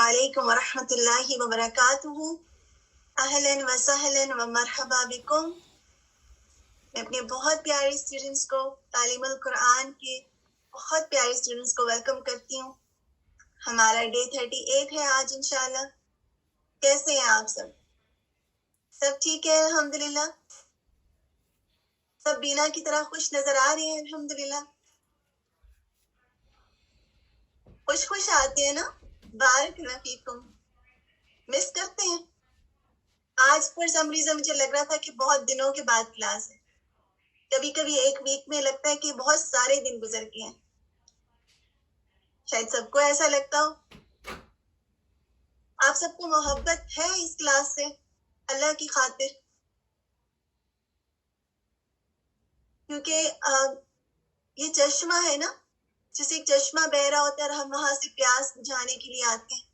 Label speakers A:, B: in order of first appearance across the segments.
A: علیکم ورحمۃ اللہ وبرکاتہ. اہلاً و سہلاً و مرحبا بکم. میں اپنے بہت پیارے اسٹوڈنٹس کو تعلیم القرآن کے بہت پیارے اسٹوڈنٹس کو ویلکم کرتی ہوں. ہمارا ڈے 38 ہے آج انشاءاللہ. کیسے ہیں آپ سب؟ سب ٹھیک ہے الحمدللہ. سب بینا کی طرح خوش نظر آ رہے ہیں الحمدللہ. خوش آتے ہیں نا. بارک اللہ فیکم. مس کرتے ہیں. آج پر سم ریزن مجھے لگ رہا تھا کہ بہت دنوں کے بعد کلاس ہے. کبھی کبھی ایک ویک میں لگتا ہے کہ بہت سارے دن گزر گئے ہیں. شاید سب کو ایسا لگتا ہو. آپ سب کو محبت ہے اس کلاس سے اللہ کی خاطر؟ کیونکہ یہ چشمہ ہے نا، جیسے ایک چشمہ بہ رہا ہوتا ہے اور ہم وہاں سے پیاس بجھانے کے لیے آتے ہیں،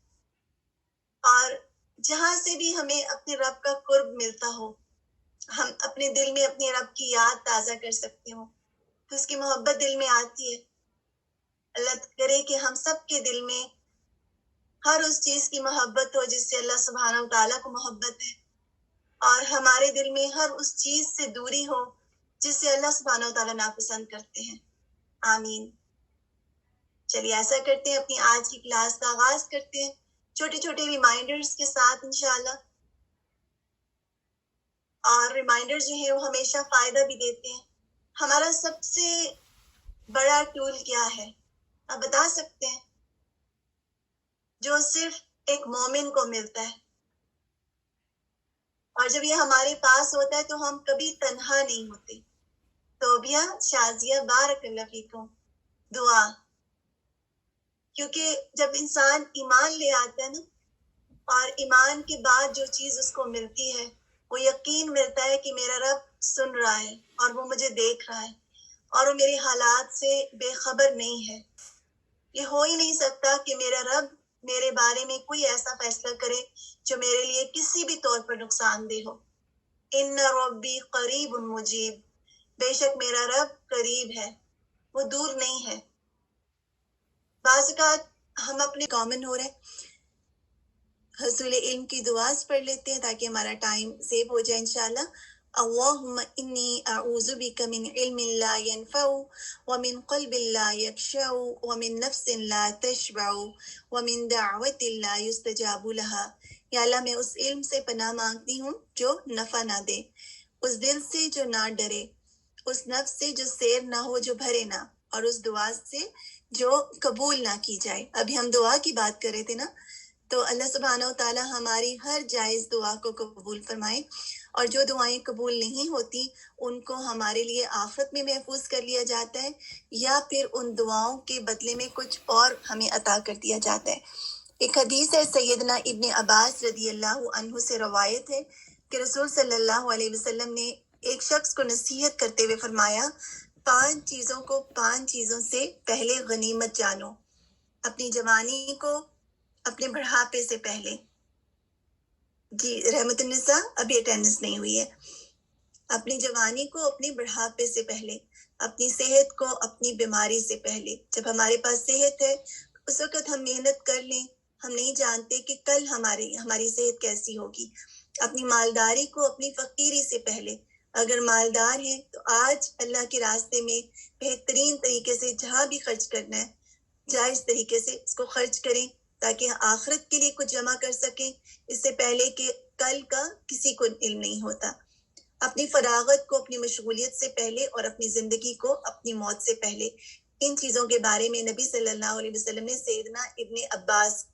A: اور جہاں سے بھی ہمیں اپنے رب کا قرب ملتا ہو، ہم اپنے دل میں اپنے رب کی یاد تازہ کر سکتے ہوں تو اس کی محبت دل میں آتی ہے. اللہ کرے کہ ہم سب کے دل میں ہر اس چیز کی محبت ہو جس سے اللہ سبحانہ و تعالیٰ کو محبت ہے، اور ہمارے دل میں ہر اس چیز سے دوری ہو جس سے اللہ سبحانہ و تعالیٰ ناپسند کرتے ہیں. آمین. چلیے ایسا کرتے ہیں، اپنی آج کی کلاس کا آغاز کرتے ہیں چھوٹے چھوٹے ریمائنڈرز کے ساتھ انشاءاللہ. اور ریمائنڈر جو ہیں وہ ہمیشہ فائدہ بھی دیتے ہیں. ہمارا سب سے بڑا ٹول کیا ہے آپ بتا سکتے ہیں؟ جو صرف ایک مومن کو ملتا ہے، اور جب یہ ہمارے پاس ہوتا ہے تو ہم کبھی تنہا نہیں ہوتے. توبیہ شازیہ بارک اللہ فیکم. دعا. کیونکہ جب انسان ایمان لے آتا ہے نا، اور ایمان کے بعد جو چیز اس کو ملتی ہے وہ یقین ملتا ہے کہ میرا رب سن رہا ہے اور وہ مجھے دیکھ رہا ہے اور وہ میرے حالات سے بے خبر نہیں ہے. یہ ہو ہی نہیں سکتا کہ میرا رب میرے بارے میں کوئی ایسا فیصلہ کرے جو میرے لیے کسی بھی طور پر نقصان دہ ہو. ان ربی قریب مجیب. بے شک میرا رب قریب ہے، وہ دور نہیں ہے. بعض اوقات ہم اپنے کامن ہو رہے حصول علم کی دعاز پڑھ لیتے ہیں تاکہ ہمارا ٹائم سیو ہو جائے انشاءاللہ. اللہم انی اعوذ بک من علم لا ينفع ومن قلب لا یخشع ومن نفس لا تشبع ومن دعوت لا یستجاب لها. یا اللہ میں اس علم سے پناہ مانگتی ہوں جو نفع نہ دے، اس دل سے جو نہ ڈرے، اس نفس سے جو سیر نہ ہو، جو بھرے نہ، اور اس دعا سے جو قبول نہ کی جائے. ابھی ہم دعا کی بات کر رہے تھے نا، تو اللہ سبحانہ و تعالی ہماری ہر جائز دعا کو قبول فرمائے، اور جو دعائیں قبول نہیں ہوتی ان کو ہمارے لیے آخرت میں محفوظ کر لیا جاتا ہے، یا پھر ان دعاؤں کے بدلے میں کچھ اور ہمیں عطا کر دیا جاتا ہے. ایک حدیث ہے سیدنا ابن عباس رضی اللہ عنہ سے روایت ہے کہ رسول صلی اللہ علیہ وسلم نے ایک شخص کو نصیحت کرتے ہوئے فرمایا، 5 چیزوں کو 5 چیزوں سے پہلے غنیمت جانو. اپنی جوانی کو اپنے بڑھاپے سے پہلے. جی رحمت النساء ابھی اٹینڈنس نہیں ہوئی ہے. اپنی جوانی کو اپنے بڑھاپے سے پہلے، اپنی صحت کو اپنی بیماری سے پہلے. جب ہمارے پاس صحت ہے اس وقت ہم محنت کر لیں، ہم نہیں جانتے کہ کل ہماری صحت کیسی ہوگی. اپنی مالداری کو اپنی فقیری سے پہلے. اگر مالدار ہیں تو آج اللہ کے راستے میں بہترین طریقے سے جہاں بھی خرچ کرنا ہے جائز طریقے سے اس کو خرچ کریں تاکہ آخرت کے لیے کچھ جمع کر سکیں، اس سے پہلے کہ کل کا کسی کو علم نہیں ہوتا. اپنی فراغت کو اپنی مشغولیت سے پہلے، اور اپنی زندگی کو اپنی موت سے پہلے. ان چیزوں کے بارے میں نبی صلی اللہ علیہ وسلم نے سیدنا ابن عباس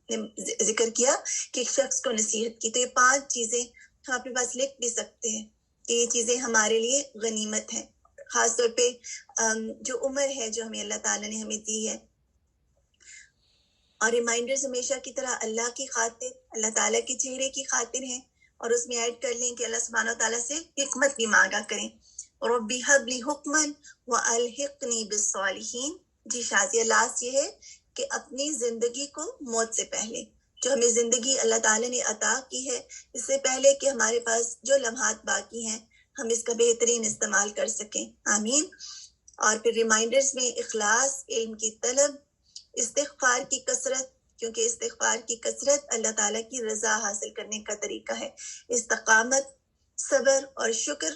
A: نے ذکر کیا کہ ایک شخص کو نصیحت کی. تو یہ 5 چیزیں ہم اپنے پاس لکھ بھی سکتے ہیں کہ یہ چیزیں ہمارے لیے غنیمت ہیں، خاص طور پہ جو عمر ہے جو ہمیں اللہ تعالیٰ نے ہمیں دی ہے. اور ریمائنڈرز ہمیشہ کی طرح اللہ کی خاطر، اللہ تعالیٰ کے چہرے کی خاطر ہیں، اور اس میں ایڈ کر لیں کہ اللہ سبحانہ و تعالیٰ سے حکمت بھی مانگا کریں. ربی حب لی حکمن والحقنی بالصالحین. جی شازیہ لاسٹ یہ ہے کہ اپنی زندگی کو موت سے پہلے، جو ہمیں زندگی اللہ تعالیٰ نے عطا کی ہے، اس سے پہلے کہ ہمارے پاس جو لمحات باقی ہیں ہم اس کا بہترین استعمال کر سکیں. آمین. اور پھر ریمائنڈرز میں اخلاص، علم کی طلب، استغفار کی کثرت، کیونکہ استغفار کی کثرت اللہ تعالیٰ کی رضا حاصل کرنے کا طریقہ ہے. استقامت، صبر اور شکر،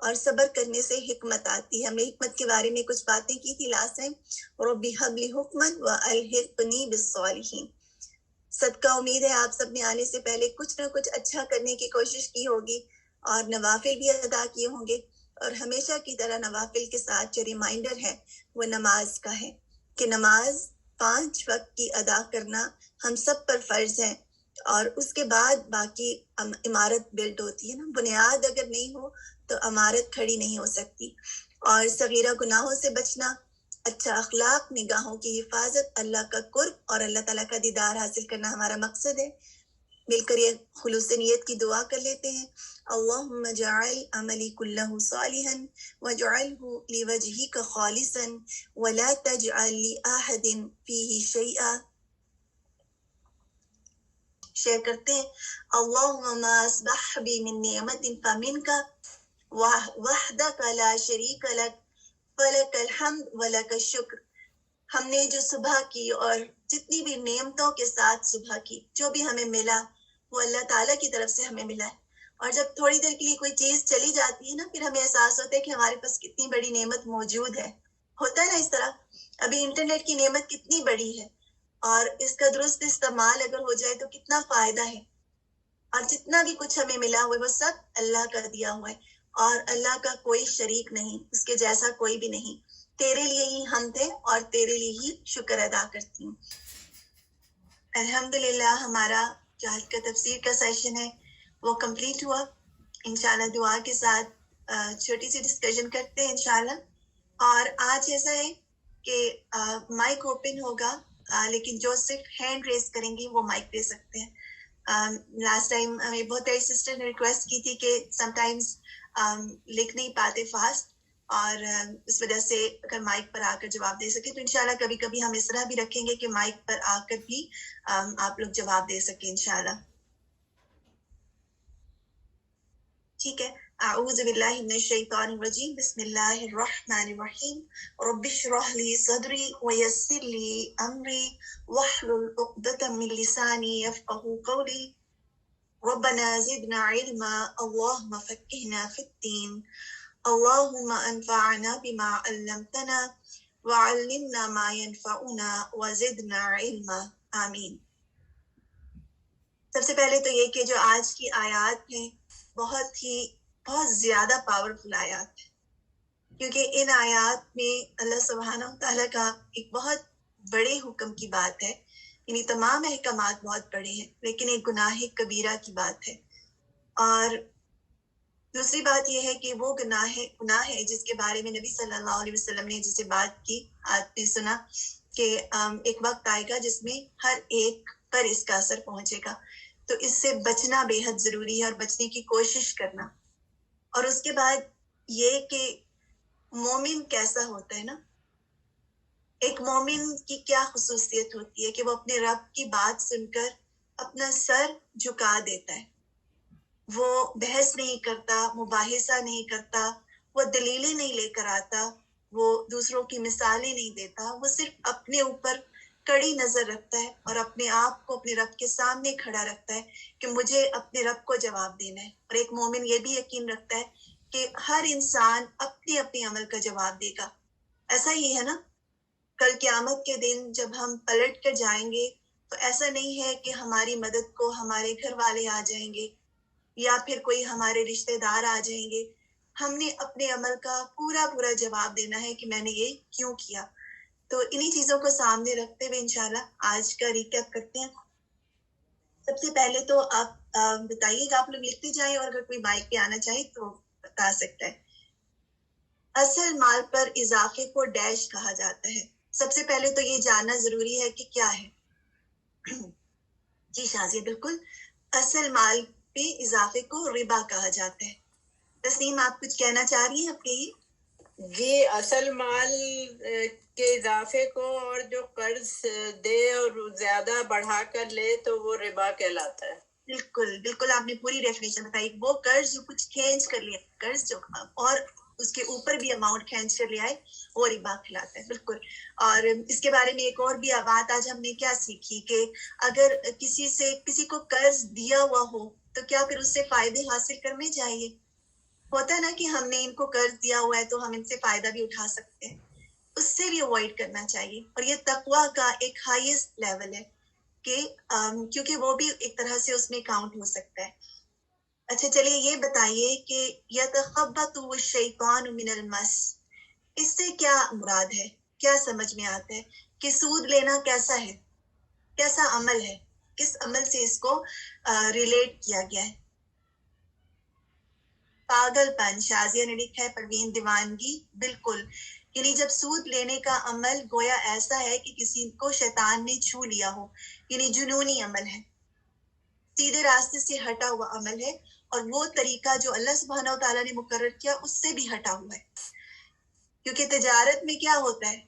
A: اور صبر کرنے سے حکمت آتی ہے. ہم نے حکمت کے بارے میں کچھ باتیں کی تھی لاسٹ ٹائم. ربی حب لی حکمت والحقنی بالصالحین. صدقہ امید ہے آپ سب نے آنے سے پہلے کچھ نہ کچھ اچھا کرنے کی کوشش کی ہوگی اور نوافل بھی ادا کیے ہوں گے. اور ہمیشہ کی طرح نوافل کے ساتھ جو ریمائنڈر ہے وہ نماز کا ہے کہ نماز 5 وقت کی ادا کرنا ہم سب پر فرض ہے. اور اس کے بعد باقی عمارت بلڈ ہوتی ہے نا. بنیاد اگر نہیں ہو تو عمارت کھڑی نہیں ہو سکتی. اور صغیرہ گناہوں سے بچنا، اچھا اخلاق، نگاہوں کی حفاظت، اللہ کا قرب اور اللہ تعالیٰ کا دیدار حاصل کرنا ہمارا مقصد ہے. مل کر یہ خلوص نیت کی دعا کر لیتے ہیں. اللہم جعل عملی کلہ صالحا وجعلہ لوجہک خالصا ولا تجعل لأحد فیہ شیئا. شیئر کرتے ہیں. اللہم ما اصبح بی من نعمت فمنک وحدک لا شریک لک فلک الحمد ولک الشکر. ہم نے جو صبح کی اور جتنی بھی نعمتوں کے ساتھ صبح کی، جو بھی ہمیں ملا وہ اللہ تعالیٰ کی طرف سے ہمیں ملا ہے. اور جب تھوڑی دیر کے لیے کوئی چیز چلی جاتی ہے نا، پھر ہمیں احساس ہوتا ہے کہ ہمارے پاس کتنی بڑی نعمت موجود ہے. ہوتا ہے نا اس طرح. ابھی انٹرنیٹ کی نعمت کتنی بڑی ہے اور اس کا درست استعمال اگر ہو جائے تو کتنا فائدہ ہے. اور جتنا بھی کچھ ہمیں ملا ہوا ہے وہ سب اللہ کا دیا ہوا ہے اور اللہ کا کوئی شریک نہیں، اس کے جیسا کوئی بھی نہیں. تیرے لیے ہی حمد ہے اور تیرے لیے ہی شکر ادا کرتی ہوں. الحمدللہ ہمارا جو آج کا تفسیر کا سیشن ہے وہ کمپلیٹ ہوا. انشاءاللہ دعا کے ساتھ چھوٹی سی ڈسکشن کرتے ہیں انشاءاللہ. اور آج ایسا ہے کہ مائک اوپن ہوگا، لیکن جو صرف ہینڈ ریز کریں گی وہ مائک دے سکتے ہیں. لاسٹ ٹائم ہمیں بہت پیاری سسٹر نے ریکویسٹ کی تھی کہ سم ٹائمز لکھ نہیں پاتے فاسٹ، اور اس وجہ سے اگر مائک پر آ کر جواب دے سکے تو انشاءاللہ کبھی کبھی ہم اس طرح بھی رکھیں گے کہ مائک پر آ کر بھی آپ لوگ جواب دے سکیں انشاءاللہ. ٹھیک ہے. اعوذ باللہ من الشیطان الرجیم. بسم اللہ الرحمن الرحیم. رب اشرح لی صدری ویسر لی امری واحلل عقدۃ من لسانی یفقہوا قولی. ربنا زدنا علما اللہم فقہنا فی الدین. اللہم انفعنا بما علمتنا وعلمنا ما ينفعنا وزدنا علما. آمین. سب سے پہلے تو یہ کہ جو آج کی آیات ہیں بہت زیادہ پاورفل آیات ہیں، کیونکہ ان آیات میں اللہ سبحانہ و تعالیٰ کا ایک بہت بڑے حکم کی بات ہے. یعنی تمام احکامات بہت بڑے ہیں لیکن ایک گناہ کبیرہ کی بات ہے. اور دوسری بات یہ ہے کہ وہ گناہ ہے جس کے بارے میں نبی صلی اللہ علیہ وسلم نے جسے بات کی، آپ نے سنا کہ ایک وقت آئے گا جس میں ہر ایک پر اس کا اثر پہنچے گا. تو اس سے بچنا بے حد ضروری ہے اور بچنے کی کوشش کرنا. اور اس کے بعد یہ کہ مومن کیسا ہوتا ہے نا. ایک مومن کی کیا خصوصیت ہوتی ہے کہ وہ اپنے رب کی بات سن کر اپنا سر جھکا دیتا ہے. وہ بحث نہیں کرتا، مباحثہ نہیں کرتا، وہ دلیلیں نہیں لے کر آتا، وہ دوسروں کی مثالیں نہیں دیتا. وہ صرف اپنے اوپر کڑی نظر رکھتا ہے اور اپنے آپ کو اپنے رب کے سامنے کھڑا رکھتا ہے کہ مجھے اپنے رب کو جواب دینا ہے. اور ایک مومن یہ بھی یقین رکھتا ہے کہ ہر انسان اپنے اپنے عمل کا جواب دے گا. ایسا ہی ہے نا. کل قیامت کے دن جب ہم پلٹ کر جائیں گے تو ایسا نہیں ہے کہ ہماری مدد کو ہمارے گھر والے آ جائیں گے یا پھر کوئی ہمارے رشتہ دار آ جائیں گے. ہم نے اپنے عمل کا پورا جواب دینا ہے کہ میں نے یہ کیوں کیا. تو انہی چیزوں کو سامنے رکھتے ہوئے انشاءاللہ آج کا ریکیپ کرتے ہیں. سب سے پہلے تو آپ بتائیے گا، آپ لوگ لکھتے جائیں اور اگر کوئی مائک پہ آنا چاہے تو بتا سکتا ہے. اصل مال پر اضافے کو ڈیش کہا جاتا ہے. سب سے پہلے تو یہ جاننا ضروری ہے کہ کیا ہے. جی شازیہ بالکل، اصل مال پہ اضافے کو ربا کہا جاتا ہے. تسنیم آپ کچھ کہنا چاہ رہی ہیں آپ کے؟
B: جی، اصل مال کے اضافے کو اور جو قرض دے اور زیادہ بڑھا کر لے تو وہ ربا کہلاتا ہے. بالکل
A: آپ نے پوری ڈیفینیشن بتائی. وہ قرض جو کچھ کھینچ کر لیا، قرض جو، اور اس کے اوپر بھی اماؤنٹ کھینچ کر لے آئے وہ ربا کھلاتا ہے. بالکل. اور اس کے بارے میں ایک اور بھی بات آج ہم نے کیا سیکھی کہ اگر کسی کو قرض دیا ہوا ہو تو کیا پھر اس سے فائدے حاصل کرنے چاہیے؟ ہوتا ہے نا کہ ہم نے ان کو قرض دیا ہوا ہے تو ہم ان سے فائدہ بھی اٹھا سکتے ہیں، اس سے بھی اوائڈ کرنا چاہیے. اور یہ تقویٰ کا ایک ہائیسٹ لیول ہے کہ کیونکہ وہ بھی ایک طرح سے اس میں کاؤنٹ ہو سکتا ہے. اچھا چلیے یہ بتائیے کہ یتخبط الشیطان من المس، اس سے کیا مراد ہے، کیا سمجھ میں آتا ہے کہ سود لینا کیسا ہے، کیسا عمل ہے، کس عمل سے اس کو ریلیٹ کیا گیا ہے؟ پاگل پن، شازیہ نے لکھا ہے پروین دیوانگی. بالکل، یعنی جب سود لینے کا عمل گویا ایسا ہے کہ کسی کو شیطان نے چھو لیا ہو، یعنی جنونی عمل ہے، سیدھے راستے سے ہٹا ہوا عمل ہے، اور وہ طریقہ جو اللہ سبحانہ و تعالیٰ نے مقرر کیا اس سے بھی ہٹا ہوا ہے. کیونکہ تجارت میں کیا ہوتا ہے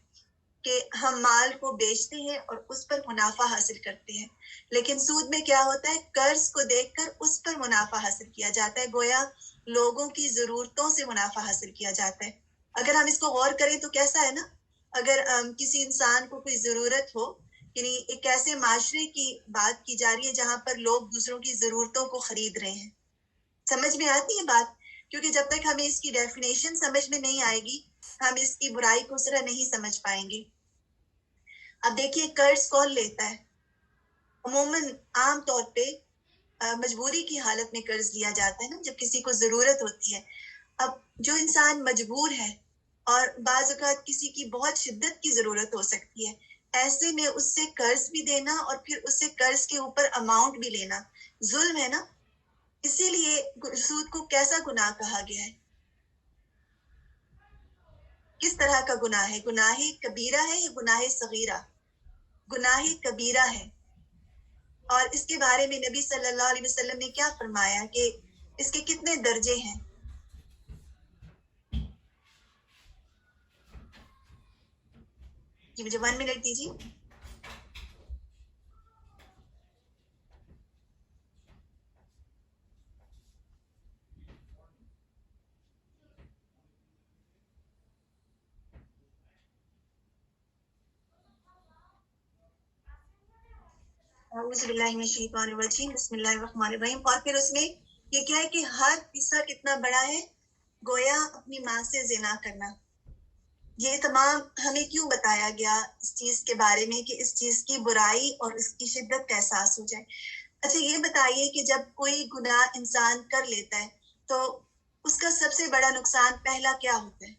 A: کہ ہم مال کو بیچتے ہیں اور اس پر منافع حاصل کرتے ہیں، لیکن سود میں کیا ہوتا ہے، قرض کو دیکھ کر اس پر منافع حاصل کیا جاتا ہے، گویا لوگوں کی ضرورتوں سے منافع حاصل کیا جاتا ہے. اگر ہم اس کو غور کریں تو کیسا ہے نا، اگر کسی انسان کو کوئی ضرورت ہو، یعنی ایک ایسے معاشرے کی بات کی جا رہی ہے جہاں پر لوگ دوسروں کی ضرورتوں کو خرید رہے ہیں. سمجھ میں آتی ہے بات؟ کیونکہ جب تک ہمیں اس کی ڈیفینیشن سمجھ میں نہیں آئے گی ہم اس کی برائی کو ذرا نہیں سمجھ پائیں گے. اب دیکھیے قرض کون لیتا ہے؟ عموماً عام طور پہ مجبوری کی حالت میں قرض لیا جاتا ہے نا، جب کسی کو ضرورت ہوتی ہے. اب جو انسان مجبور ہے اور بعض اوقات کسی کی بہت شدت کی ضرورت ہو سکتی ہے، ایسے میں اس سے قرض بھی دینا اور پھر اس سے قرض کے اوپر اماؤنٹ بھی لینا ظلم ہے نا. اسی لیے سود کو کیسا گناہ کہا گیا ہے، کس طرح کا گناہ ہے؟ گناہ کبیرہ ہے یا گناہ صغیرہ؟ گناہ کبیرہ ہے. اور اس کے بارے میں نبی صلی اللہ علیہ وسلم نے کیا فرمایا کہ اس کے کتنے درجے ہیں؟ جی مجھے 1 منٹ دیجیے. اعوذ باللہ من الشیطان الرجیم، بسم اللہ الرحمن الرحیم. اور پھر اس میں یہ کیا ہے کہ ہر حصہ کتنا بڑا ہے، گویا اپنی ماں سے زنا کرنا. یہ تمام ہمیں کیوں بتایا گیا اس چیز کے بارے میں کہ اس چیز کی برائی اور اس کی شدت کا احساس ہو جائے. اچھا یہ بتائیے کہ جب کوئی گناہ انسان کر لیتا ہے تو اس کا سب سے بڑا نقصان پہلا کیا ہوتا ہے؟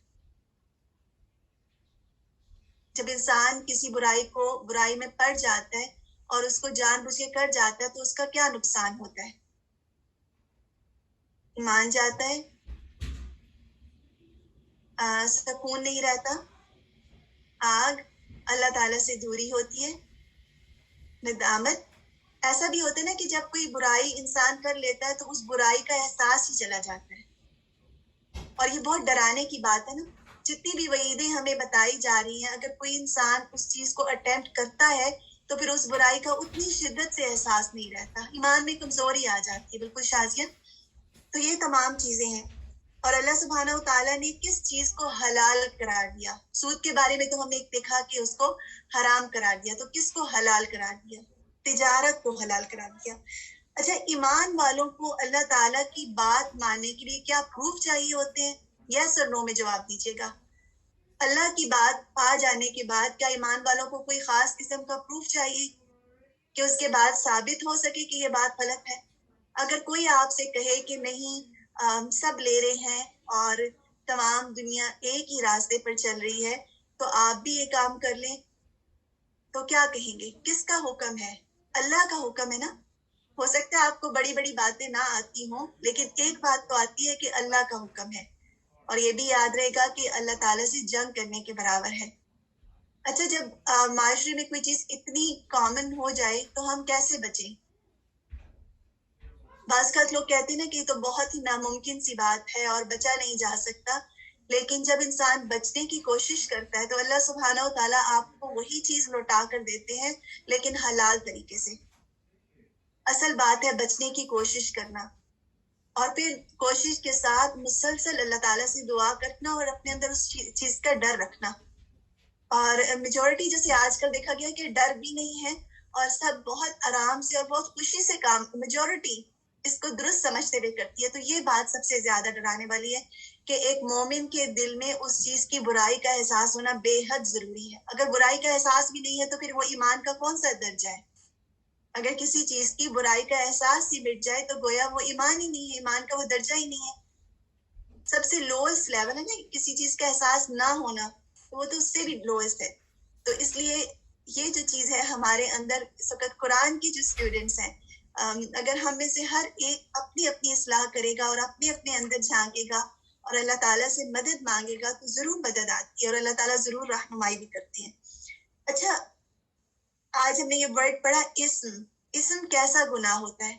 A: جب انسان کسی برائی میں پڑ جاتا ہے اور اس کو جان بوجھ کے کر جاتا ہے تو اس کا کیا نقصان ہوتا ہے؟ ایمان جاتا ہے، سکون نہیں رہتا، آگ، اللہ تعالیٰ سے دوری ہوتی ہے، ندامت. ایسا بھی ہوتا ہے نا کہ جب کوئی برائی انسان کر لیتا ہے تو اس برائی کا احساس ہی چلا جاتا ہے. اور یہ بہت ڈرانے کی بات ہے نا، جتنی بھی وعیدیں ہمیں بتائی جا رہی ہیں، اگر کوئی انسان اس چیز کو اٹیمپٹ کرتا ہے تو پھر اس برائی کا اتنی شدت سے احساس نہیں رہتا، ایمان میں کمزوری آ جاتی ہے. بالکل شازیہ. تو یہ تمام چیزیں ہیں. اور اللہ سبحانہ و تعالیٰ نے کس چیز کو حلال قرار دیا؟ سود کے بارے میں تو ہم نے دیکھا کہ اس کو حرام قرار دیا، تو کس کو حلال قرار دیا؟ تجارت کو حلال قرار دیا. اچھا ایمان والوں کو اللہ تعالیٰ کی بات ماننے کے لیے کیا پروف چاہیے ہوتے ہیں؟ یس اور نو میں جواب دیجیے گا. اللہ کی بات آ جانے کے بعد کیا ایمان والوں کو کوئی خاص قسم کا پروف چاہیے کہ اس کے بعد ثابت ہو سکے کہ یہ بات غلط ہے؟ اگر کوئی آپ سے کہے کہ نہیں سب لے رہے ہیں اور تمام دنیا ایک ہی راستے پر چل رہی ہے تو آپ بھی یہ کام کر لیں، تو کیا کہیں گے؟ کس کا حکم ہے؟ اللہ کا حکم ہے نا. ہو سکتا ہے آپ کو بڑی بڑی باتیں نہ آتی ہوں، لیکن ایک بات تو آتی ہے کہ اللہ کا حکم ہے، اور یہ بھی یاد رہے گا کہ اللہ تعالیٰ سے جنگ کرنے کے برابر ہے. اچھا جب معاشرے میں کوئی چیز اتنی کامن ہو جائے تو ہم کیسے بچیں؟ بعض کا لوگ کہتے ہیں نا کہ یہ تو بہت ہی ناممکن سی بات ہے اور بچا نہیں جا سکتا، لیکن جب انسان بچنے کی کوشش کرتا ہے تو اللہ سبحانہ و تعالیٰ آپ کو وہی چیز لوٹا کر دیتے ہیں، لیکن حلال طریقے سے. اصل بات ہے بچنے کی کوشش کرنا. اور پھر کوشش کے ساتھ مسلسل اللہ تعالیٰ سے دعا کرنا اور اپنے اندر اس چیز کا ڈر رکھنا. اور میجورٹی جیسے آج کل دیکھا گیا کہ ڈر بھی نہیں ہے اور سب بہت آرام سے اور بہت خوشی سے کام, میجورٹی اس کو درست سمجھتے ہوئے کرتی ہے. تو یہ بات سب سے زیادہ ڈرانے والی ہے کہ ایک مومن کے دل میں اس چیز کی برائی کا احساس ہونا بے حد ضروری ہے. اگر برائی کا احساس بھی نہیں ہے تو پھر وہ ایمان کا کون سا درجہ ہے؟ اگر کسی چیز کی برائی کا احساس ہی مٹ جائے تو گویا وہ ایمان ہی نہیں ہے, ایمان کا وہ درجہ ہی نہیں ہے. سب سے لوئسٹ لیول ہے نا کسی چیز کا احساس نہ ہونا, وہ تو اس سے بھی لوئسٹ ہے. تو اس لیے یہ جو چیز ہے ہمارے اندر اس وقت قرآن کی جو اسٹوڈنٹس ہیں, اگر ہم میں سے ہر ایک اپنی اپنی اصلاح کرے گا اور اپنے اپنے اندر جھانکے گا اور اللہ تعالیٰ سے مدد مانگے گا تو ضرور مدد آتی ہے اور اللہ تعالیٰ ضرور رہنمائی بھی کرتی ہے. اچھا, آج ہم نے یہ ورڈ پڑھا اسم کیسا گناہ ہوتا ہے؟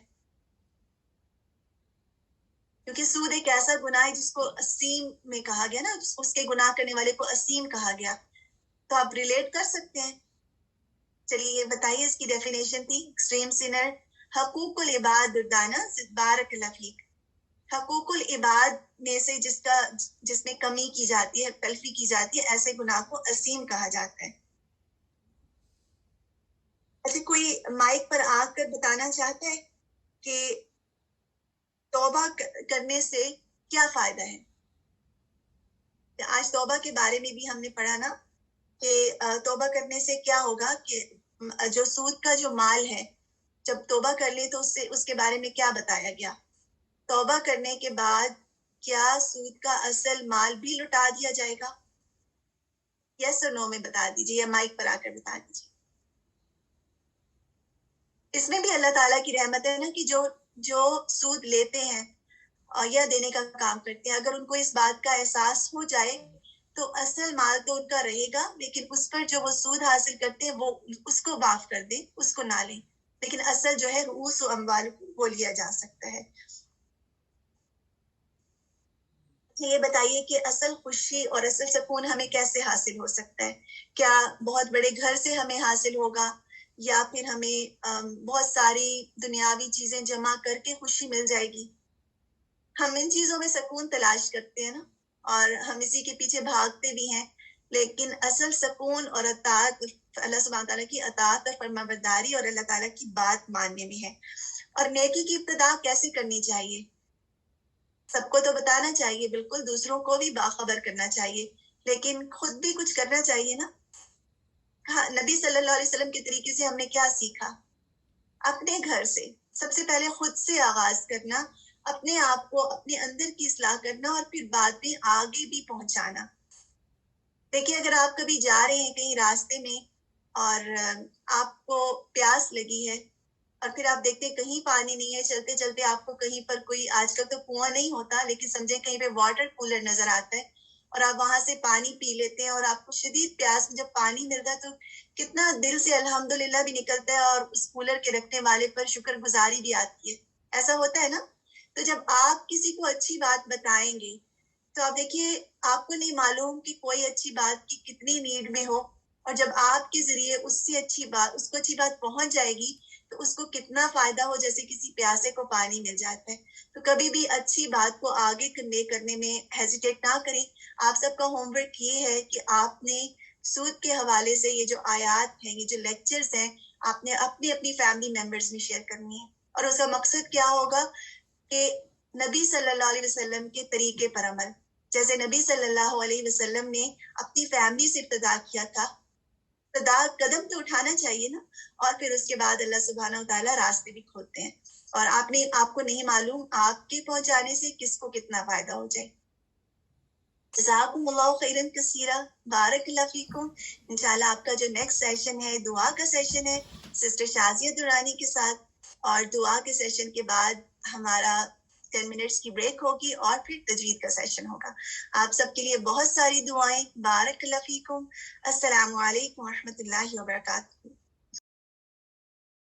A: کیونکہ سود ایک ایسا گناہ ہے جس کو اسیم میں کہا گیا نا, اس کے گناہ کرنے والے کو اسیم کہا گیا. تو آپ ریلیٹ کر سکتے ہیں؟ چلیے یہ بتائیے, اس کی ڈیفینیشن تھی ایکسٹریم سینر حقوق العباد دردانہ بارک اللہ فیک. حقوق العباد میں سے جس میں کمی کی جاتی ہے, تلفی کی جاتی ہے, ایسے گناہ کو اسیم کہا جاتا ہے. اچھا, کوئی مائک پر آ کر بتانا چاہتا ہے کہ توبہ کرنے سے کیا فائدہ ہے؟ آج توبہ کے بارے میں بھی ہم نے پڑھا نا کہ توبہ کرنے سے کیا ہوگا کہ جو سود کا جو مال ہے جب توبہ کر لے تو اس کے بارے میں کیا بتایا گیا؟ توبہ کرنے کے بعد کیا سود کا اصل مال بھی لٹا دیا جائے گا؟ یس اور نو میں بتا دیجیے یا مائک پر آ کر بتا دیجیے. اس میں بھی اللہ تعالیٰ کی رحمت ہے نا کہ جو سود لیتے ہیں اور یا دینے کا کام کرتے ہیں, اگر ان کو اس بات کا احساس ہو جائے تو اصل مال تو ان کا رہے گا, لیکن اس پر جو وہ سود حاصل کرتے ہیں وہ اس کو معاف کر دیں, اس کو نہ لیں, لیکن اصل جو ہے رؤوس و اموال وہ لیا جا سکتا ہے. یہ بتائیے کہ اصل خوشی اور اصل سکون ہمیں کیسے حاصل ہو سکتا ہے؟ کیا بہت بڑے گھر سے ہمیں حاصل ہوگا یا پھر ہمیں بہت ساری دنیاوی چیزیں جمع کر کے خوشی مل جائے گی؟ ہم ان چیزوں میں سکون تلاش کرتے ہیں نا, اور ہم اسی کے پیچھے بھاگتے بھی ہیں, لیکن اصل سکون اور اطاعت اللہ سبحانہ تعالیٰ کی اطاعت اور فرمانبرداری اور اللہ تعالیٰ کی بات ماننے میں ہے. اور نیکی کی ابتدا کیسے کرنی چاہیے؟ سب کو تو بتانا چاہیے, بالکل, دوسروں کو بھی باخبر کرنا چاہیے, لیکن خود بھی کچھ کرنا چاہیے نا. ہاں, نبی صلی اللہ علیہ وسلم کے طریقے سے ہم نے کیا سیکھا؟ اپنے گھر سے سب سے پہلے خود سے آغاز کرنا, اپنے آپ کو اپنے اندر کی اصلاح کرنا اور پھر بعد میں آگے بھی پہنچانا. دیکھیے, اگر آپ کبھی جا رہے ہیں کہیں راستے میں اور آپ کو پیاس لگی ہے اور پھر آپ دیکھتے ہیں کہیں پانی نہیں ہے, چلتے چلتے آپ کو کہیں پر کوئی, آج کل تو کنواں نہیں ہوتا لیکن سمجھے کہیں پہ واٹر کولر نظر آتا ہے اور آپ وہاں سے پانی پی لیتے ہیں اور آپ کو شدید پیاس میں جب پانی ملتا ہے تو کتنا دل سے الحمدللہ بھی نکلتا ہے اور اس کولر کے رکھنے والے پر شکر گزاری بھی آتی ہے. ایسا ہوتا ہے نا. تو جب آپ کسی کو اچھی بات بتائیں گے تو آپ دیکھیے, آپ کو نہیں معلوم کہ کوئی اچھی بات کی کتنی نیڈ میں ہو, اور جب آپ کے ذریعے اس کو اچھی بات پہنچ جائے گی تو اس کو کتنا فائدہ ہو, جیسے کسی پیاسے کو پانی مل جاتا ہے. تو کبھی بھی اچھی بات کو آگے کنوے کرنے میں ہیزیٹیٹ نہ کریں. آپ سب کا ہوم ورک یہ ہے کہ آپ نے سود کے حوالے سے یہ جو آیات ہیں, یہ جو لیکچرز ہیں, آپ نے اپنی فیملی ممبرز میں شیئر کرنی ہے. اور اس کا مقصد کیا ہوگا کہ نبی صلی اللہ علیہ وسلم کے طریقے پر عمل, جیسے نبی صلی اللہ علیہ وسلم نے اپنی فیملی سے ابتدا کیا تھا, قدم تو اٹھانا چاہیے نا, اور پھر اس کے بعد اللہ سبحانہ و تعالیٰ راستے بھی کھولتے ہیں, اور آپ کو نہیں معلوم آپ کے پہنچانے سے کس کو کتنا فائدہ ہو جائے. جزاکم اللہ خیرن کثیرہ, بارک اللہ فیکم. انشاءاللہ آپ کا جو نیکسٹ سیشن ہے دعا کا سیشن ہے سسٹر شازیہ درانی کے ساتھ, اور دعا کے سیشن کے بعد ہمارا 10 منٹس کی بریک ہوگی اور پھر تجوید کا سیشن ہوگا. آپ سب کے لیے بہت ساری دعائیں. بارک اللہ فیکم. السلام علیکم ورحمۃ اللہ وبرکاتہ.